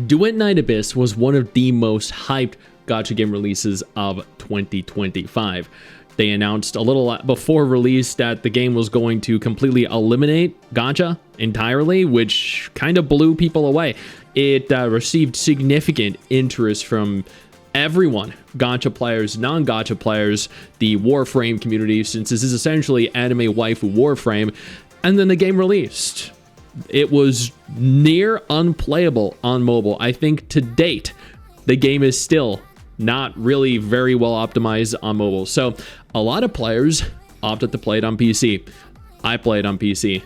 Duet Night Abyss was one of the most hyped gacha game releases of 2025. They announced a little before release that the game was going to completely eliminate gacha entirely, which kind of blew people away. It received significant interest from everyone, gacha players, non-gacha players, the Warframe community, since this is essentially anime waifu Warframe, and then the game released. It was near unplayable on mobile. I think to date, the game is still not really very well optimized on mobile. So a lot of players opted to play it on PC. I play it on PC.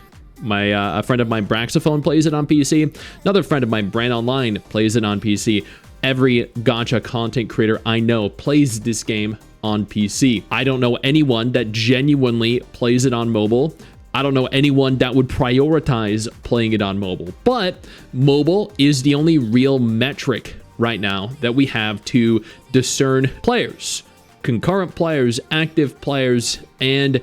A friend of mine, Braxophone, plays it on PC. Another friend of mine, Brand Online, plays it on PC. Every gacha content creator I know plays this game on PC. I don't know anyone that genuinely plays it on mobile. I don't know anyone that would prioritize playing it on mobile. But mobile is the only real metric right now that we have to discern players, concurrent players, active players, and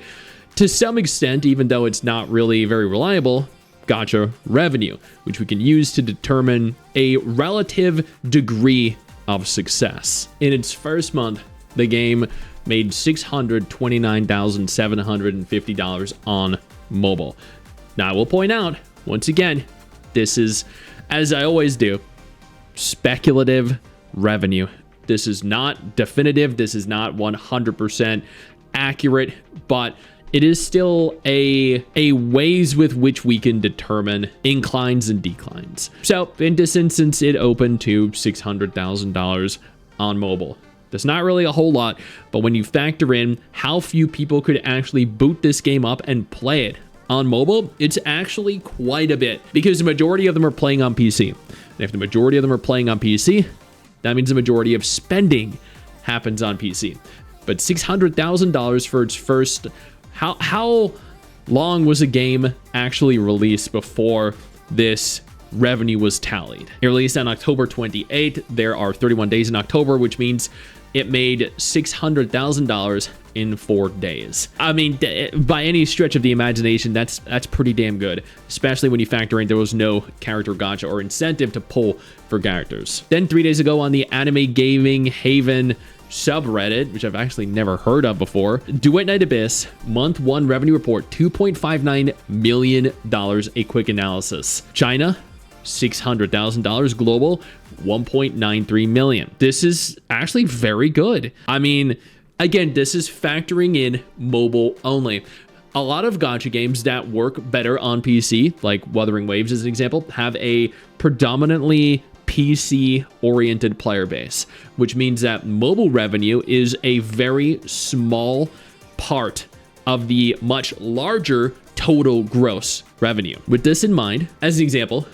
to some extent, even though it's not really very reliable, gacha revenue, which we can use to determine a relative degree of success. In its first month, the game made $629,750 on mobile. Now, I will point out, once again, this is, as I always do, speculative revenue. This is not definitive. This is not 100% accurate, but it is still a ways with which we can determine inclines and declines. So in this instance, it opened to $600,000 on mobile. That's not really a whole lot, but when you factor in how few people could actually boot this game up and play it on mobile, it's actually quite a bit, because the majority of them are playing on PC. And if the majority of them are playing on PC, that means the majority of spending happens on PC. But $600,000 for its first... How long was a game actually released before this revenue was tallied? It released on October 28th. There are 31 days in October, which means it made $600,000 in 4 days. I mean, by any stretch of the imagination, that's pretty damn good, especially when you factor in there was no character gacha or incentive to pull for characters. Then 3 days ago on the Anime Gaming Haven subreddit, which I've actually never heard of before, Duet Night Abyss month 1 revenue report, $2.59 million. A quick analysis. China, $600,000. Global, $1.93 million. This is actually very good. I mean, again, this is factoring in mobile only. A lot of gacha games that work better on PC, like Wuthering Waves as an example, have a predominantly PC-oriented player base, which means that mobile revenue is a very small part of the much larger total gross revenue. With this in mind, as an example,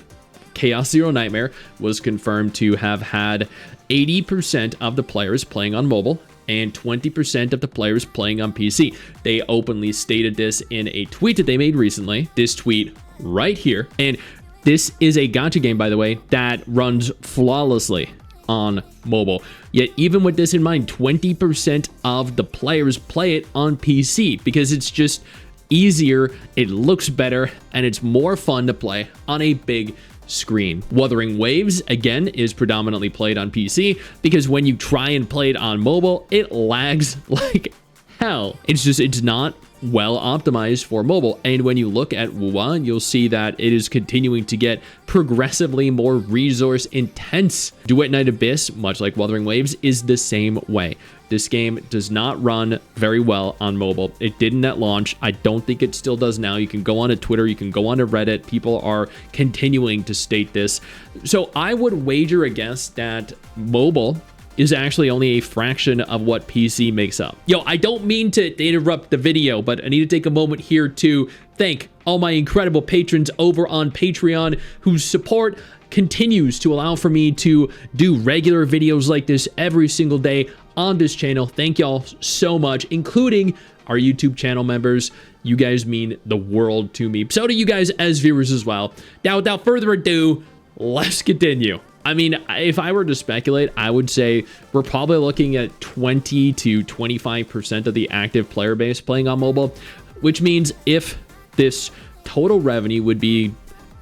Chaos Zero Nightmare was confirmed to have had 80% of the players playing on mobile and 20% of the players playing on PC. They openly stated this in a tweet that they made recently. This tweet right here. And this is a gacha game, by the way, that runs flawlessly on mobile. Yet even with this in mind, 20% of the players play it on PC because it's just easier, it looks better, and it's more fun to play on a big screen. Wuthering Waves, again, is predominantly played on PC because when you try and play it on mobile, it lags like hell. It's not well optimized for mobile. And when you look at WoW, you'll see that it is continuing to get progressively more resource intense. Duet Night Abyss, much like Wuthering Waves, is the same way. This game does not run very well on mobile. It didn't at launch. I don't think it still does now. You can go on to Twitter, you can go on to Reddit. People are continuing to state this. So I would wager a guess that mobile is actually only a fraction of what PC makes up. Yo, I don't mean to interrupt the video, but I need to take a moment here to thank all my incredible patrons over on Patreon whose support continues to allow for me to do regular videos like this every single day on this channel. Thank y'all so much, including our YouTube channel members. You guys mean the world to me. So do you guys as viewers as well. Now, without further ado, let's continue. I mean, if I were to speculate, I would say we're probably looking at 20 to 25% of the active player base playing on mobile, which means if this total revenue would be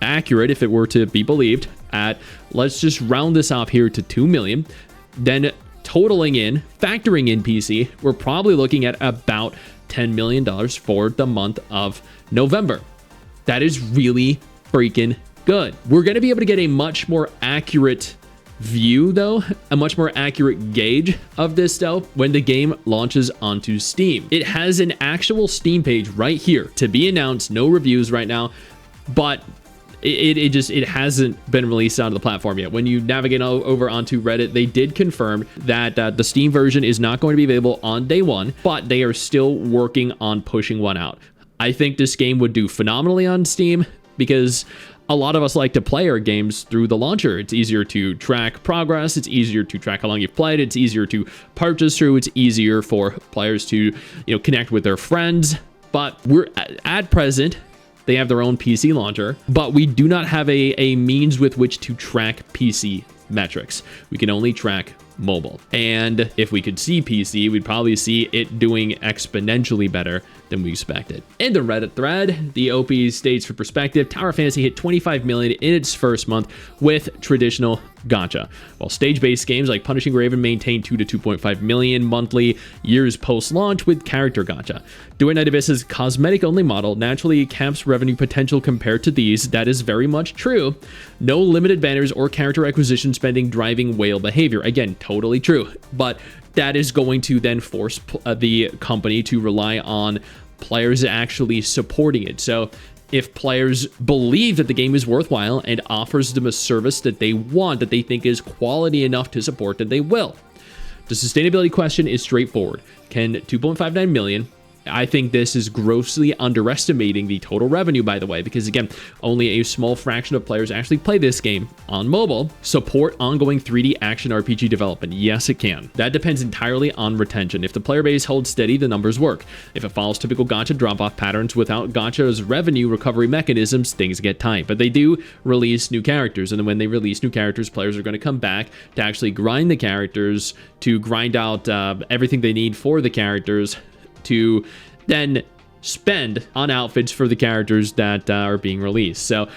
accurate, if it were to be believed, at, let's just round this up here to 2 million. Then factoring in PC, we're probably looking at about $10 million for the month of November. That is really freaking good. We're going to be able to get a much more accurate view, though, a much more accurate gauge of this stuff when the game launches onto Steam. It has an actual Steam page right here to be announced, no reviews right now, but it hasn't been released onto the platform yet. When you navigate over onto Reddit, they did confirm that the Steam version is not going to be available on day one, but they are still working on pushing one out. I think this game would do phenomenally on Steam because a lot of us like to play our games through the launcher. It's easier to track progress. It's easier to track how long you've played. It's easier to purchase through. It's easier for players to, connect with their friends. But we're at present, they have their own PC launcher, but we do not have a means with which to track PC metrics. We can only track mobile. And if we could see PC, we'd probably see it doing exponentially better than we expected. In the Reddit thread, the OP states for perspective, Tower Fantasy hit 25 million in its first month with traditional gacha, while stage-based games like Punishing Raven maintain 2 to 2.5 million monthly years post-launch with character gacha. Duet Night Abyss's cosmetic-only model naturally caps revenue potential compared to these. That is very much true. No limited banners or character acquisition spending driving whale behavior. Again, totally true. But that is going to then force the company to rely on players actually supporting it. So if players believe that the game is worthwhile and offers them a service that they want, that they think is quality enough to support, then they will. The sustainability question is straightforward. Can 2.59 million, I think this is grossly underestimating the total revenue, by the way, because again, only a small fraction of players actually play this game on mobile. Support ongoing 3D action RPG development. Yes, it can. That depends entirely on retention. If the player base holds steady, the numbers work. If it follows typical gacha drop-off patterns without gacha's revenue recovery mechanisms, things get tight. But they do release new characters, and then when they release new characters, players are going to come back to actually grind the characters, to grind out everything they need for the characters, to then spend on outfits for the characters that are being released. So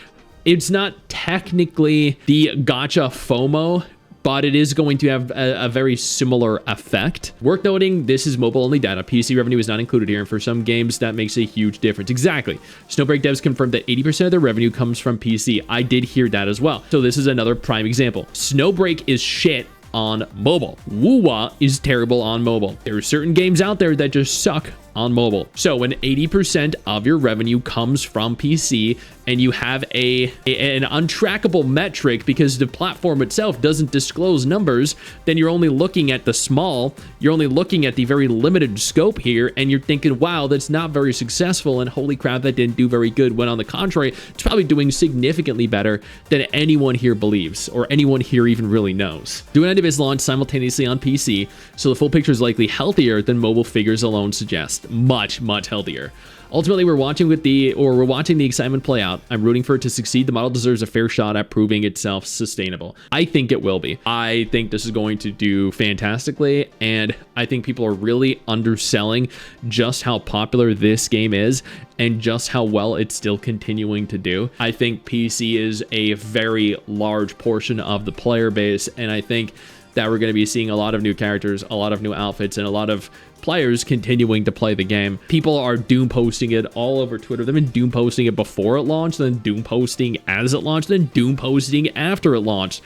it's not technically the gacha FOMO, but it is going to have a very similar effect. Worth noting, this is mobile-only data. PC revenue is not included here, and for some games, that makes a huge difference. Exactly. Snowbreak devs confirmed that 80% of their revenue comes from PC. I did hear that as well. So this is another prime example. Snowbreak is shit on mobile. Woo-wah is terrible on mobile. There are certain games out there that just suck on mobile. So when 80% of your revenue comes from PC and you have an untrackable metric because the platform itself doesn't disclose numbers, then you're only looking at the small, you're only looking at the very limited scope here, and you're thinking, wow, that's not very successful, and holy crap, that didn't do very good, when on the contrary, it's probably doing significantly better than anyone here believes, or anyone here even really knows. Duet Night is launched simultaneously on PC, so the full picture is likely healthier than mobile figures alone suggest. Much healthier. Ultimately, we're watching the excitement play out. I'm rooting for it to succeed. The model deserves a fair shot at proving itself sustainable. I think it will be. I think this is going to do fantastically, and I think people are really underselling just how popular this game is and just how well it's still continuing to do. I think PC is a very large portion of the player base, and I think that we're going to be seeing a lot of new characters, a lot of new outfits, and a lot of players continuing to play the game. People are doom posting it all over Twitter. They've been doom posting it before it launched, then doom posting as it launched, then doom posting after it launched.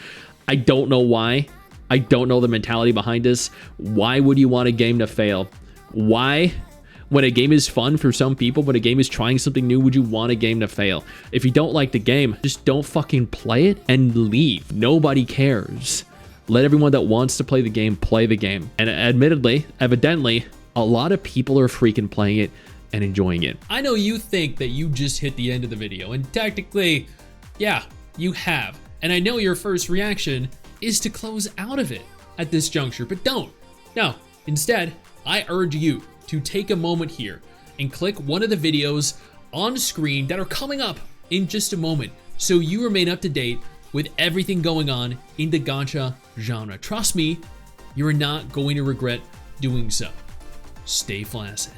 I don't know why. I don't know the mentality behind this. Why would you want a game to fail? Why? When a game is fun for some people, when a game is trying something new, would you want a game to fail? If you don't like the game, just don't fucking play it and leave. Nobody cares. Let everyone that wants to play the game play the game. And evidently, a lot of people are freaking playing it and enjoying it. I know you think that you just hit the end of the video, and technically, yeah, you have. And I know your first reaction is to close out of it at this juncture, but don't. No, instead, I urge you to take a moment here and click one of the videos on screen that are coming up in just a moment so you remain up to date with everything going on in the gacha genre. Trust me, you are not going to regret doing so. Stay flaccid.